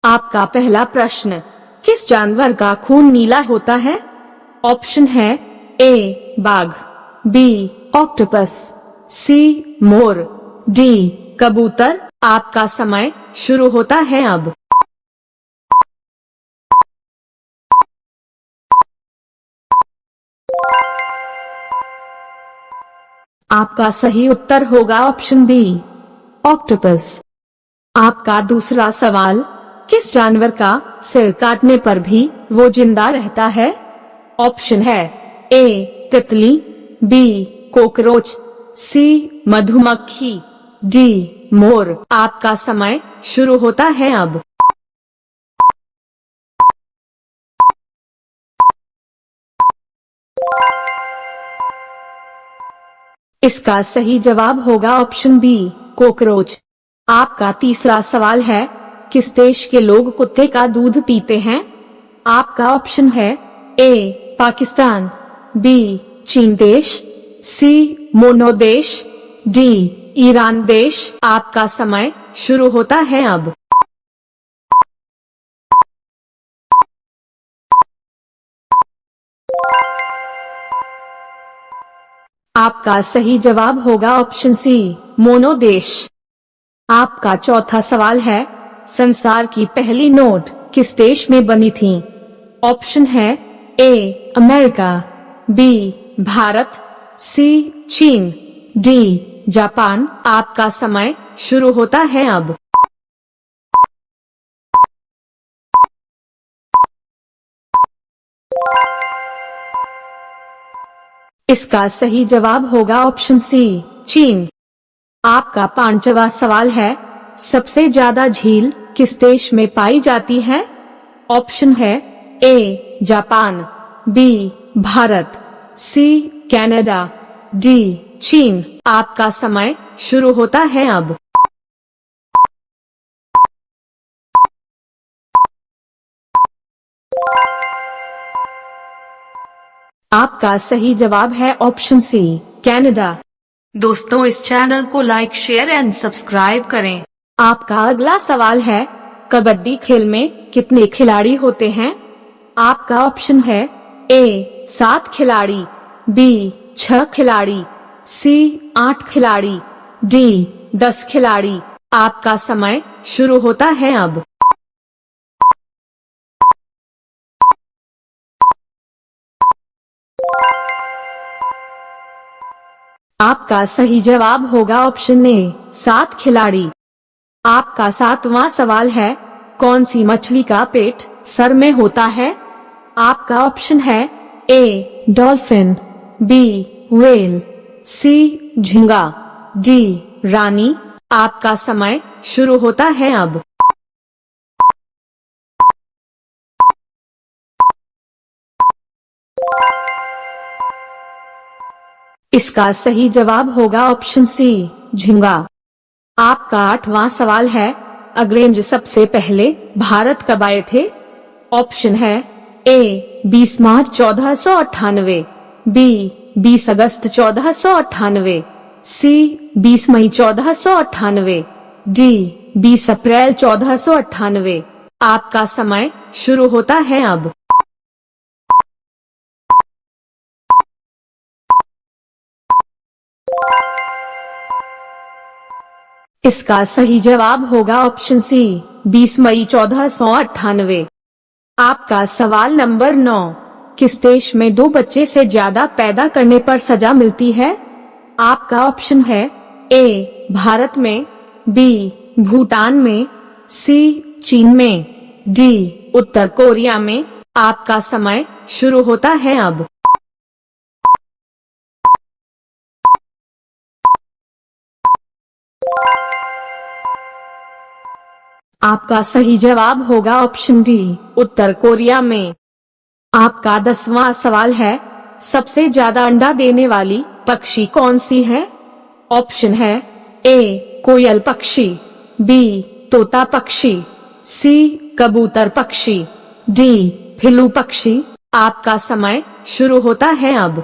आपका पहला प्रश्न, किस जानवर का खून नीला होता है? ऑप्शन है ए बाघ, बी ऑक्टोपस, सी मोर, डी कबूतर। आपका समय शुरू होता है अब। आपका सही उत्तर होगा ऑप्शन बी ऑक्टोपस। आपका दूसरा सवाल, किस जानवर का सिर काटने पर भी वो जिंदा रहता है? ऑप्शन है ए तितली, बी कॉकरोच, सी मधुमक्खी, डी मोर। आपका समय शुरू होता है अब। इसका सही जवाब होगा ऑप्शन बी कॉकरोच। आपका तीसरा सवाल है, किस देश के लोग कुत्ते का दूध पीते हैं? आपका ऑप्शन है ए पाकिस्तान, बी चीन देश, सी मोनो देश, डी ईरान देश। आपका समय शुरू होता है अब। आपका सही जवाब होगा ऑप्शन सी मोनो देश। आपका चौथा सवाल है, संसार की पहली नोट किस देश में बनी थी? ऑप्शन है ए अमेरिका, बी भारत, सी चीन, डी जापान। आपका समय शुरू होता है अब। इसका सही जवाब होगा ऑप्शन सी चीन। आपका पांचवा सवाल है, सबसे ज्यादा झील किस देश में पाई जाती है? ऑप्शन है A Japan, B Bharat, C Canada, D चीन। आपका समय शुरू होता है अब। आपका सही जवाब है ऑप्शन सी कनाडा। दोस्तों, इस चैनल को लाइक, शेयर एंड सब्सक्राइब करें। आपका अगला सवाल है, कबड्डी खेल में कितने खिलाड़ी होते हैं? आपका ऑप्शन है ए 7 खिलाड़ी, बी 6 खिलाड़ी, सी 8 खिलाड़ी, डी 10 खिलाड़ी। आपका समय शुरू होता है अब। आपका सही जवाब होगा ऑप्शन ए 7 खिलाड़ी। आपका सातवां सवाल है, कौन सी मछली का पेट सर में होता है? आपका ऑप्शन है ए डॉल्फिन, बी व्हेल, सी झींगा, डी रानी। आपका समय शुरू होता है अब। इसका सही जवाब होगा ऑप्शन सी झींगा। आपका आठवां सवाल है, अंग्रेज सबसे पहले भारत कब आए थे? ऑप्शन है ए 20 मार्च 1498, बी 20 अगस्त 1498, सी 20 मई 1498, डी 20 अप्रैल 1498। आपका समय शुरू होता है अब। इसका सही जवाब होगा ऑप्शन सी 20 मई 1498। आपका सवाल नंबर 9, किस देश में 2 बच्चे से ज्यादा पैदा करने पर सजा मिलती है? आपका ऑप्शन है ए भारत में, बी भूटान में, सी चीन में, डी उत्तर कोरिया में। आपका समय शुरू होता है अब। आपका सही जवाब होगा ऑप्शन डी उत्तर कोरिया में। आपका 10वां सवाल है, सबसे ज्यादा अंडा देने वाली पक्षी कौन सी है? ऑप्शन है ए कोयल पक्षी, बी तोता पक्षी, सी कबूतर पक्षी, डी फिलू पक्षी। आपका समय शुरू होता है अब।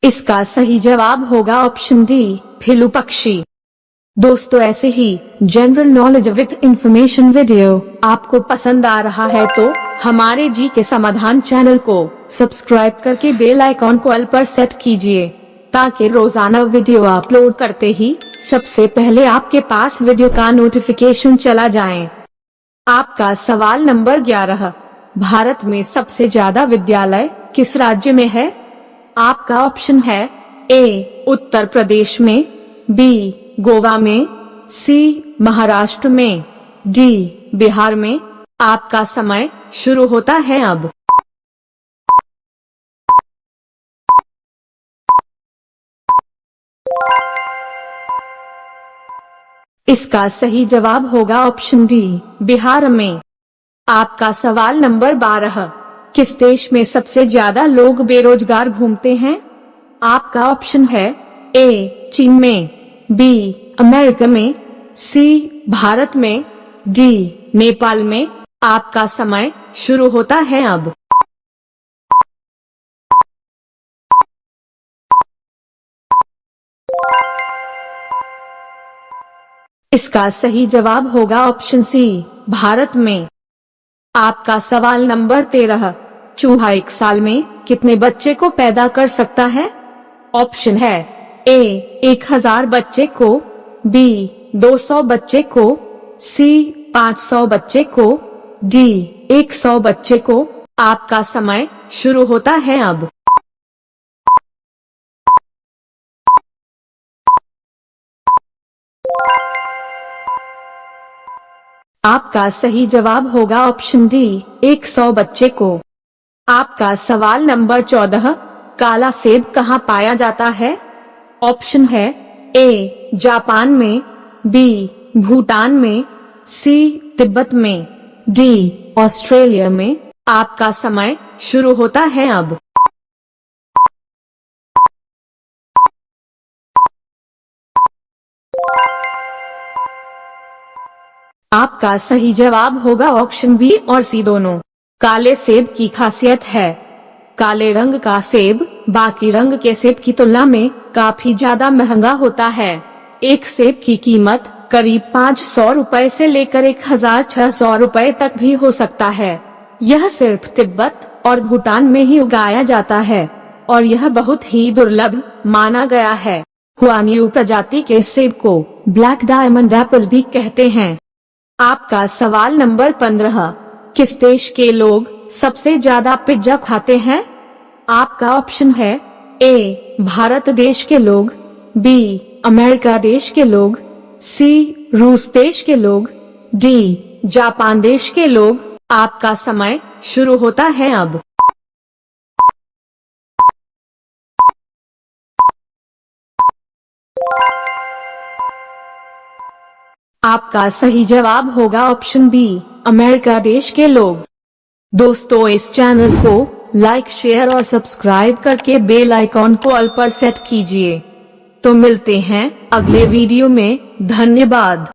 इसका सही जवाब होगा ऑप्शन डी, फिलू पक्षी। दोस्तों, ऐसे ही general knowledge with information video आपको पसंद आ रहा है तो हमारे जी के समाधान चैनल को सब्सक्राइब करके बेल आइकॉन को ऑल पर सेट कीजिए, ताकि रोजाना वीडियो अपलोड करते ही सबसे पहले आपके पास वीडियो का नोटिफिकेशन चला जाए। आपका सवाल नंबर 11, भारत में सबसे ज्यादा विद्यालय किस राज्य में है? आपका ऑप्शन है ए, उत्तर प्रदेश में, बी, गोवा में, सी, महाराष्ट्र में, डी, बिहार में। आपका समय शुरू होता है अब। इसका सही जवाब होगा ऑप्शन डी, बिहार में। आपका सवाल नंबर 12, किस देश में सबसे ज्यादा लोग बेरोजगार घूमते हैं? आपका ऑप्शन है ए, चीन में, बी, अमेरिका में, सी, भारत में, डी, नेपाल में। आपका समय शुरू होता है अब। इसका सही जवाब होगा ऑप्शन सी, भारत में। आपका सवाल नंबर 13, चूहा एक साल में कितने बच्चे को पैदा कर सकता है? ऑप्शन है ए, 1000 बच्चे को, बी, 200 बच्चे को, सी, 500 बच्चे को, डी, 100 बच्चे को। आपका समय शुरू होता है अब। आपका सही जवाब होगा ऑप्शन डी, 100 बच्चे को। आपका सवाल नंबर 14, काला सेब कहाँ पाया जाता है? ऑप्शन है ए, जापान में, बी, भूटान में, सी, तिब्बत में, डी, ऑस्ट्रेलिया में। आपका समय शुरू होता है अब। आपका सही जवाब होगा ऑप्शन बी और सी दोनों। काले सेब की खासियत है, काले रंग का सेब बाकी रंग के सेब की तुलना में काफी ज्यादा महंगा होता है। एक सेब की कीमत करीब 500 रुपए से लेकर 1600 रुपए तक भी हो सकता है। यह सिर्फ तिब्बत और भूटान में ही उगाया जाता है और यह बहुत ही दुर्लभ माना गया है। हुआनियू प्रजाति के सेब को ब्लैक डायमंड एप्पल भी कहते हैं। आपका सवाल नंबर 15, किस देश के लोग सबसे ज्यादा पिज्जा खाते हैं? आपका ऑप्शन है ए, भारत देश के लोग, बी, अमेरिका देश के लोग, सी, रूस देश के लोग, डी, जापान देश के लोग। आपका समय शुरू होता है अब। आपका सही जवाब होगा ऑप्शन बी, अमेरिका देश के लोग। दोस्तों, इस चैनल को लाइक, शेयर और सब्सक्राइब करके बेल आइकॉन को ऑल पर सेट कीजिए। तो मिलते हैं अगले वीडियो में। धन्यवाद।